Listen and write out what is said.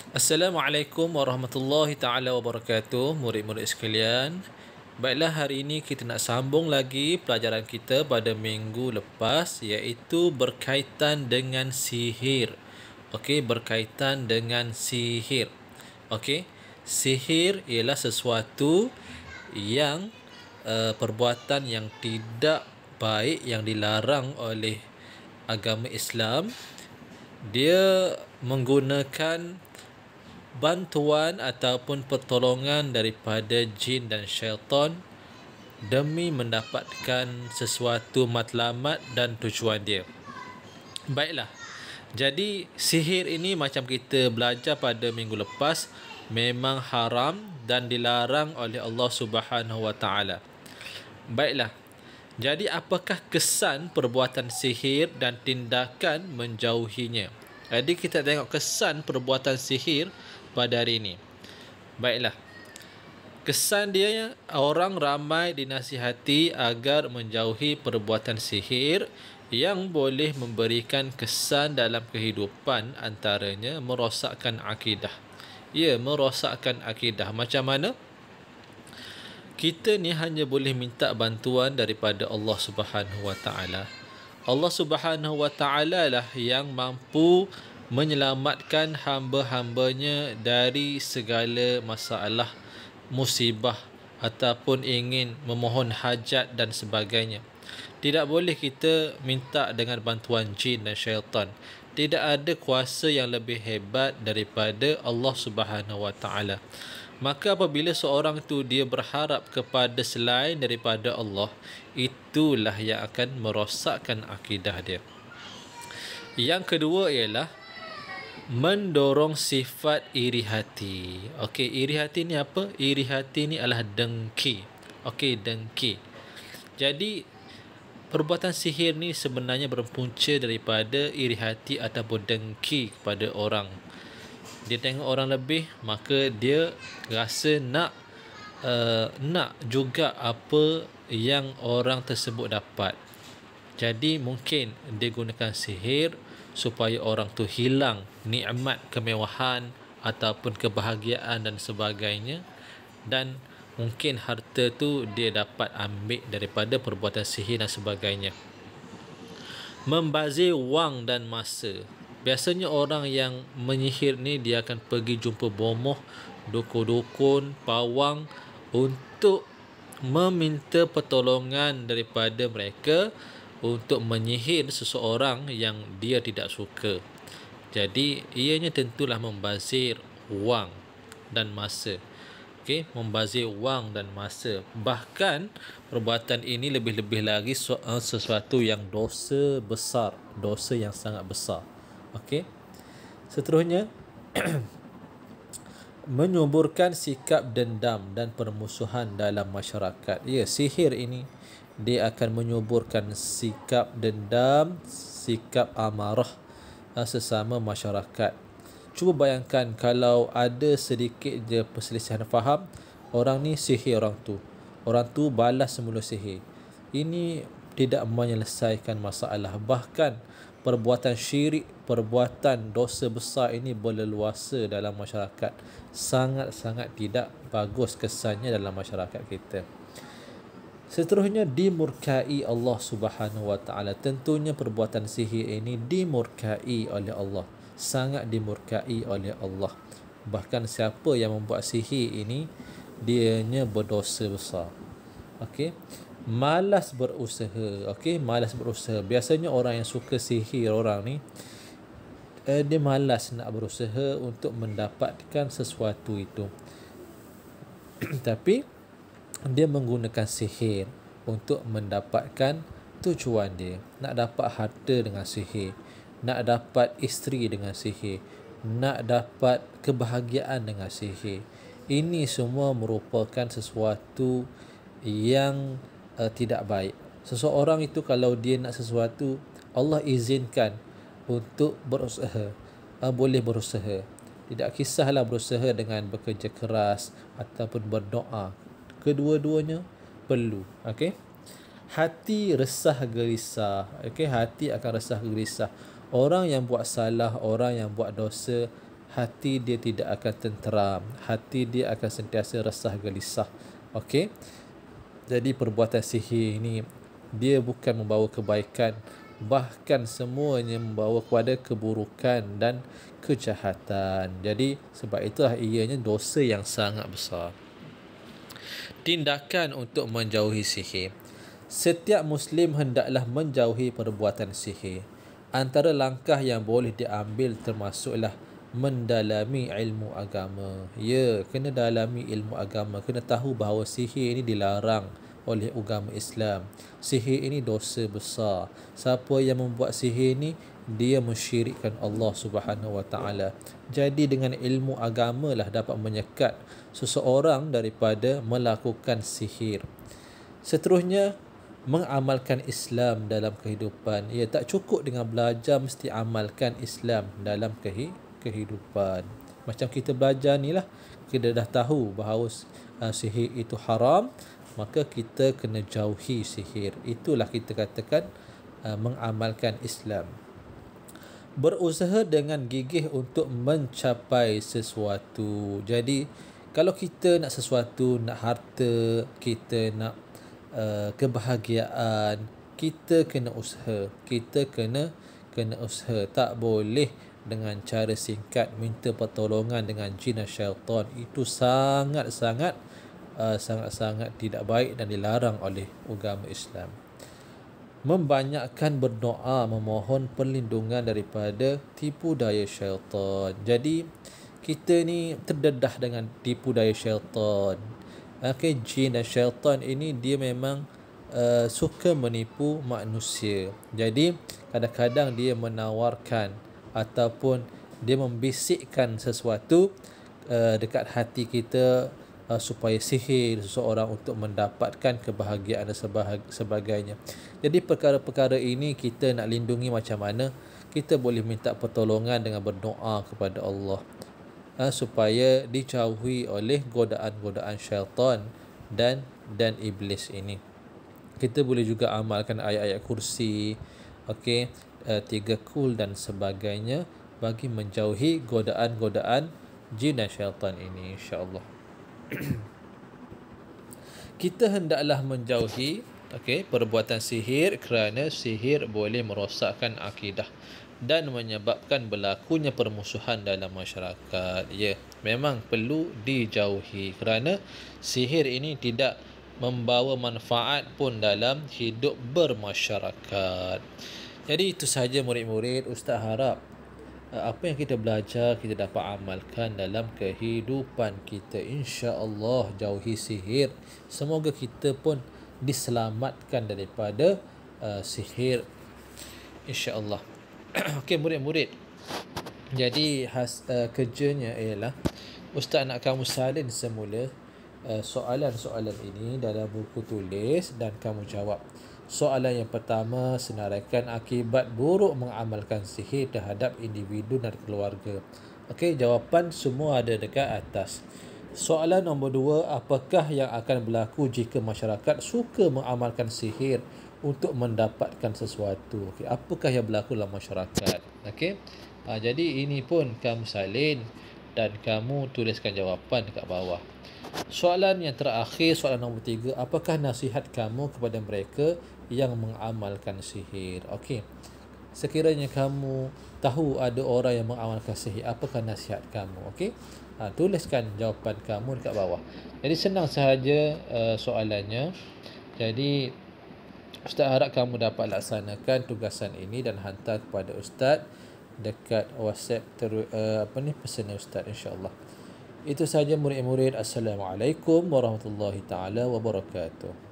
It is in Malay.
Assalamualaikum warahmatullahi taala wabarakatuh, murid-murid sekalian. Baiklah, hari ini kita nak sambung lagi pelajaran kita pada minggu lepas, iaitu berkaitan dengan sihir. Okey, berkaitan dengan sihir. Okey, sihir ialah sesuatu yang perbuatan yang tidak baik yang dilarang oleh agama Islam. Dia menggunakan bantuan ataupun pertolongan daripada jin dan syaitan demi mendapatkan sesuatu matlamat dan tujuan dia. Baiklah, jadi sihir ini macam kita belajar pada minggu lepas memang haram dan dilarang oleh Allah Subhanahu Wa Taala. Baiklah, jadi apakah kesan perbuatan sihir dan tindakan menjauhinya? Jadi kita tengok kesan perbuatan sihir pada hari ini. Baiklah, kesan dia, orang ramai dinasihati agar menjauhi perbuatan sihir yang boleh memberikan kesan dalam kehidupan, antaranya merosakkan akidah. Ya, merosakkan akidah. Macam mana? Kita ni hanya boleh minta bantuan daripada Allah Subhanahu Wa Taala. Allah Subhanahu Wa Taala lah yang mampu menyelamatkan hamba-hambanya dari segala masalah, musibah ataupun ingin memohon hajat dan sebagainya. Tidak boleh kita minta dengan bantuan jin dan syaitan. Tidak ada kuasa yang lebih hebat daripada Allah Subhanahu Wa Taala. Maka apabila seorang itu dia berharap kepada selain daripada Allah, itulah yang akan merosakkan akidah dia. Yang kedua ialah mendorong sifat iri hati. Okey, iri hati ni apa? Iri hati ni adalah dengki. Okey, dengki. Jadi perbuatan sihir ni sebenarnya berpunca daripada iri hati ataupun dengki kepada orang. Dia tengok orang lebih, maka dia rasa nak juga apa yang orang tersebut dapat. Jadi mungkin dia gunakan sihir supaya orang tu hilang nikmat kemewahan ataupun kebahagiaan dan sebagainya, dan mungkin harta tu dia dapat ambil daripada perbuatan sihir dan sebagainya. Membazir wang dan masa. Biasanya orang yang menyihir ni dia akan pergi jumpa bomoh, dukun-dukun, pawang untuk meminta pertolongan daripada mereka untuk menyihir seseorang yang dia tidak suka. Jadi ianya tentulah membazir wang dan masa. Okey, membazir wang dan masa. Bahkan perbuatan ini lebih-lebih lagi sesuatu yang dosa besar, dosa yang sangat besar. Okey. Seterusnya menyuburkan sikap dendam dan permusuhan dalam masyarakat. Ya, sihir ini dia akan menyuburkan sikap dendam, sikap amarah sesama masyarakat. Cuba bayangkan kalau ada sedikit je perselisihan faham, orang ni sihir orang tu balas semula sihir. Ini tidak menyelesaikan masalah. Bahkan perbuatan syirik, perbuatan dosa besar ini berleluasa dalam masyarakat. Sangat-sangat tidak bagus kesannya dalam masyarakat kita. Seterusnya dimurkai Allah Subhanahu Wa Taala. Tentunya perbuatan sihir ini dimurkai oleh Allah. Sangat dimurkai oleh Allah. Bahkan siapa yang membuat sihir ini, dianya berdosa besar. Okey. Malas berusaha. Okey, malas berusaha. Biasanya orang yang suka sihir orang ni, dia malas nak berusaha untuk mendapatkan sesuatu itu. Tapi dia menggunakan sihir untuk mendapatkan tujuan dia. Nak dapat harta dengan sihir, nak dapat isteri dengan sihir, nak dapat kebahagiaan dengan sihir. Ini semua merupakan sesuatu yang tidak baik. Seseorang itu kalau dia nak sesuatu, Allah izinkan untuk berusaha, boleh berusaha. Tidak kisahlah berusaha dengan bekerja keras ataupun berdoa. Kedua-duanya perlu. Okey. Hati resah gelisah. Okey, hati akan resah gelisah. Orang yang buat salah, orang yang buat dosa, hati dia tidak akan tenteram, hati dia akan sentiasa resah gelisah. Okey. Jadi perbuatan sihir ini dia bukan membawa kebaikan, bahkan semuanya membawa kepada keburukan dan kejahatan. Jadi sebab itulah ianya dosa yang sangat besar. Tindakan untuk menjauhi sihir. Setiap Muslim hendaklah menjauhi perbuatan sihir. Antara langkah yang boleh diambil termasuklah mendalami ilmu agama. Ya, kena dalami ilmu agama. Kena tahu bahawa sihir ini dilarang oleh agama Islam. Sihir ini dosa besar. Siapa yang membuat sihir ini, dia mensyirikkan Allah Subhanahu Wa Taala. Jadi dengan ilmu agama lah dapat menyekat seseorang daripada melakukan sihir. Seterusnya, mengamalkan Islam dalam kehidupan. Ya, tak cukup dengan belajar, mesti amalkan Islam dalam kehidupan. Macam kita belajar ni lah, kita dah tahu bahawa sihir itu haram, maka kita kena jauhi sihir. Itulah kita katakan mengamalkan Islam. Berusaha dengan gigih untuk mencapai sesuatu. Jadi kalau kita nak sesuatu, nak harta, kita nak kebahagiaan, kita kena usaha. Kita kena usaha. Tak boleh dengan cara singkat minta pertolongan dengan jin dan syaitan. Itu sangat-sangat tidak baik dan dilarang oleh agama Islam. Membanyakkan berdoa, memohon perlindungan daripada tipu daya syaitan. Jadi kita ni terdedah dengan tipu daya syaitan. Okay, jin dan syaitan ini dia memang suka menipu manusia. Jadi kadang-kadang dia menawarkan ataupun dia membisikkan sesuatu dekat hati kita supaya sihir seseorang untuk mendapatkan kebahagiaan dan sebagainya. Jadi perkara-perkara ini kita nak lindungi macam mana? Kita boleh minta pertolongan dengan berdoa kepada Allah supaya dijauhi oleh godaan-godaan syaitan dan iblis ini. Kita boleh juga amalkan ayat-ayat kursi, okey, 3 kul dan sebagainya bagi menjauhi godaan-godaan jin dan syaitan ini, insya-Allah. Kita hendaklah menjauhi perbuatan sihir kerana sihir boleh merosakkan akidah dan menyebabkan berlakunya permusuhan dalam masyarakat. Ya, memang perlu dijauhi kerana sihir ini tidak membawa manfaat pun dalam hidup bermasyarakat. Jadi itu sahaja murid-murid. Ustaz harap apa yang kita belajar kita dapat amalkan dalam kehidupan kita. Insya-Allah jauhi sihir. Semoga kita pun diselamatkan daripada sihir, insya-Allah. Okey murid-murid. Jadi kerjanya ialah Ustaz nak kamu salin semula soalan-soalan ini dalam buku tulis dan kamu jawab. Soalan yang pertama, senaraikan akibat buruk mengamalkan sihir terhadap individu dan keluarga. Okey, jawapan semua ada dekat atas. Soalan nombor 2, apakah yang akan berlaku jika masyarakat suka mengamalkan sihir untuk mendapatkan sesuatu? Okey, apakah yang berlaku dalam masyarakat? Okey. Jadi ini pun kamu salin dan kamu tuliskan jawapan dekat bawah. Soalan yang terakhir, soalan nombor 3, apakah nasihat kamu kepada mereka yang mengamalkan sihir? Okey. Sekiranya kamu tahu ada orang yang mengamalkan sihir, apakah nasihat kamu? Okey. Tuliskan jawapan kamu dekat bawah. Jadi senang sahaja soalannya. Jadi Ustaz harap kamu dapat laksanakan tugasan ini dan hantar kepada Ustaz dekat WhatsApp personal Ustaz, insya-Allah. Itu sahaja murid-murid. Assalamualaikum warahmatullahi taala wabarakatuh.